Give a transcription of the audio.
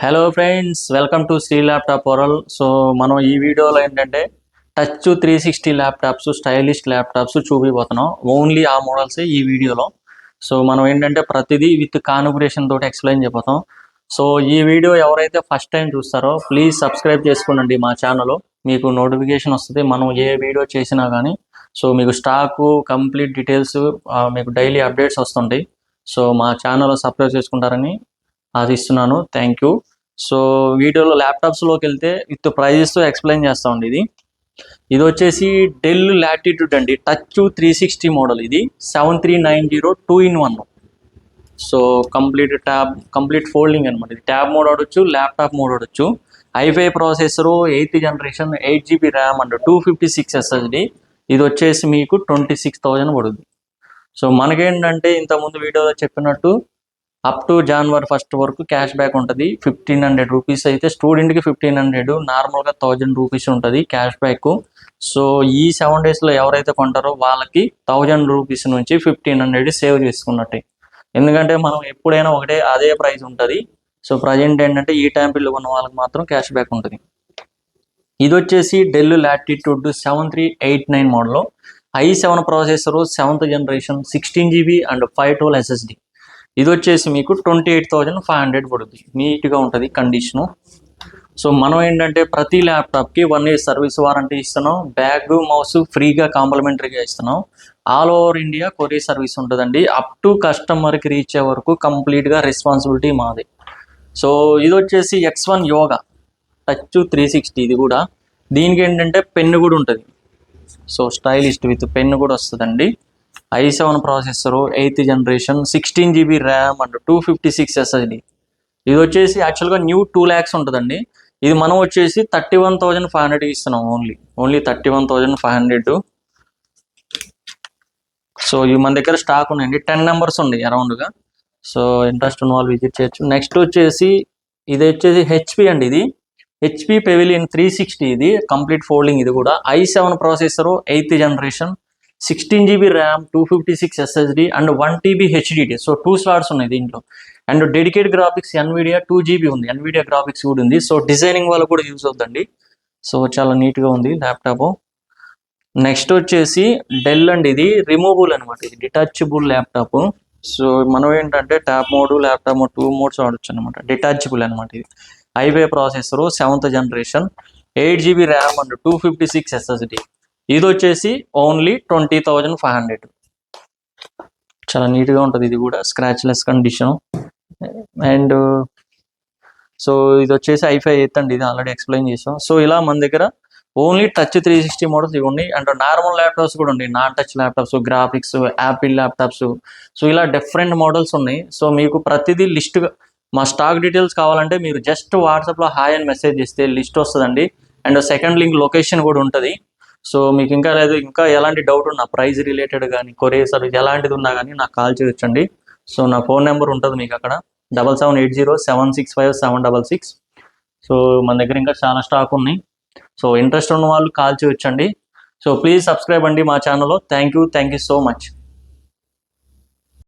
Hello friends, welcome to Shri laptop world. So మనం ఈ వీడియోలో ఏంటంటే టచ్ 360 ల్యాప్టాప్స్, స్టైలిష్ ల్యాప్టాప్స్ చూపిపోతున్నాం. ఓన్లీ ఆ మోడల్సే ఈ వీడియోలో. సో మనం ఏంటంటే ప్రతిదీ విత్ కాన్ఫిగరేషన్ తోటి ఎక్స్ప్లెయిన్ చేయబోతాం. సో ఈ వీడియో ఎవరైతే ఫస్ట్ టైం చూస్తారో ప్లీజ్ సబ్స్క్రైబ్ చేసుకోండి మా ఛానల్. మీకు నోటిఫికేషన్ వస్తుంది మనం ఏ వీడియో చేసినా కానీ. సో మీకు స్టాకు కంప్లీట్ డీటెయిల్స్ మీకు డైలీ అప్డేట్స్ వస్తుంటాయి. సో మా ఛానల్ సబ్స్క్రైబ్ చేసుకుంటారని ఆశిస్తున్నాను. Thank you. సో వీడియోలో ల్యాప్టాప్స్లోకి వెళ్తే విత్ ప్రైజెస్తో ఎక్స్ప్లెయిన్ చేస్తామండి. ఇది వచ్చేసి డెల్ లాటిట్యూడ్ అండి, టచ్ 360 మోడల్. ఇది 7390 2-in-1. సో కంప్లీట్ ఫోల్డింగ్ అనమాట. ఇది ట్యాబ్ మోడ్ ఆడొచ్చు, ల్యాప్టాప్ మోడ్ ఆడొచ్చు. i5 processor, 8th generation, 8GB RAM and 256 SSD. ఇది వచ్చేసి మీకు 26,000 పడుతుంది. సో మనకేంటంటే ఇంతకుముందు వీడియోలో చెప్పినట్టు అప్ టు January 1st వరకు క్యాష్ బ్యాక్ ఉంటుంది. 1500 రూపీస్ అయితే స్టూడెంట్కి 1500, నార్మల్గా 1000 రూపీస్ ఉంటుంది క్యాష్ బ్యాక్. సో ఈ 7 డేస్లో ఎవరైతే కొంటారో వాళ్ళకి 1000 రూపీస్ నుంచి 1500 సేవ్ చేసుకున్నట్టే. ఎందుకంటే మనం ఎప్పుడైనా అదే ప్రైస్ ఉంటుంది. సో ప్రజెంట్ ఏంటంటే ఈ టైం పిల్లలు ఉన్న వాళ్ళకి మాత్రం క్యాష్ బ్యాక్ ఉంటుంది. ఇది వచ్చేసి del latitude 7389 model, i7 processor, 7th generation, 16GB and 512 SSD. ఇది వచ్చేసి మీకు 28,500 పడుతుంది. నీట్గా ఉంటుంది కండిషను. సో మనం ఏంటంటే ప్రతి ల్యాప్టాప్కి 1 year సర్వీస్ వారంటీ ఇస్తున్నాం. బ్యాగ్, మౌస్ ఫ్రీగా కాంప్లిమెంటరీగా ఇస్తున్నాం. All over India courier service ఉంటుందండి. అప్ టు కస్టమర్కి రీచ్ అయ్యే వరకు కంప్లీట్గా రెస్పాన్సిబిలిటీ మాది. సో ఇది వచ్చేసి X1 యోగా టచ్ 360. ఇది కూడా దీనికి ఏంటంటే పెన్ను కూడా ఉంటుంది. సో స్టైలిస్ట్ విత్ పెన్ను కూడా వస్తుందండి. i7 processor, 8th generation, 16GB RAM and 256 SSD. ఇది వచ్చేసి యాక్చువల్గా న్యూ 2 lakhs ఉంటుందండి. ఇది మనం వచ్చేసి 31,500 ఇస్తున్నాం. ఓన్లీ 31,500. సో ఇవి మన దగ్గర స్టాక్ ఉన్నాయండి. 10 numbers ఉన్నాయి అరౌండ్గా. సో ఇంట్రెస్ట్ ఉన్న వాళ్ళు విజిట్ చేయొచ్చు. నెక్స్ట్ వచ్చేసి ఇది వచ్చేసి HP అండి. ఇది HP పెవిలియన్ 360. ఇది కంప్లీట్ ఫోల్డింగ్. ఇది కూడా i7 processor, 8th generation, 16GB RAM, 256 SSD and 1TB HDD. So 2 slots ఉన్నాయి దీంట్లో. And dedicate graphics NVIDIA 2GB ఉంది. NVIDIA గ్రాఫిక్స్ కూడా ఉంది. సో డిజైనింగ్ వాళ్ళు కూడా యూజ్ అవుతుందండి. సో చాలా నీట్గా ఉంది ల్యాప్టాప్. నెక్స్ట్ వచ్చేసి డెల్ అండి. ఇది రిమూవబుల్ అనమాట. ఇది డిటాచబుల్ ల్యాప్టాప్. సో మనం ఏంటంటే tab mode, laptop mode 2 modes వాడచ్చు అనమాట. డిటాచబుల్ అనమాట. ఇది i5 processor, 7th generation, 8GB RAM and 256 SSD. ఇది వచ్చేసి ఓన్లీ 20,500. చాలా నీట్గా ఉంటుంది. ఇది కూడా స్క్రాచ్లెస్ కండిషన్. అండ్ సో ఇది వచ్చేసి i5 8 అండి. ఇది ఆల్రెడీ ఎక్స్ప్లెయిన్ చేసాం. సో ఇలా మన దగ్గర ఓన్లీ టచ్ 360 మోడల్స్ ఇవి ఉన్నాయి. అండ్ నార్మల్ ల్యాప్టాప్స్ కూడా ఉన్నాయి. Non touch laptops, graphics, Apple laptops. So ఇలా డిఫరెంట్ మోడల్స్ ఉన్నాయి. సో మీకు ప్రతిదీ లిస్ట్గా మా స్టాక్ డీటెయిల్స్ కావాలంటే మీరు జస్ట్ వాట్సాప్లో హాయ్ అని మెసేజ్ చేస్తే లిస్ట్ వస్తుందండి. అండ్ సెకండ్ లింక్ లొకేషన్ కూడా ఉంటుంది. సో మీకు ఇంకా ఎలాంటి డౌట్ ఉన్నా ప్రైస్ రిలేటెడ్ కానీ, కొరియర్ సర్వీస్ ఎలాంటిది ఉన్నా కానీ నాకు కాల్ చేయొచ్చండి. సో నా ఫోన్ నెంబర్ ఉంటుంది మీకు అక్కడ, 7780765766. సో మన దగ్గర ఇంకా చాలా స్టాక్ ఉన్నాయి. సో ఇంట్రెస్ట్ ఉన్న వాళ్ళు కాల్ చేయొచ్చండి. సో ప్లీజ్ సబ్స్క్రైబ్ అండి మా ఛానల్లో. Thank you so much.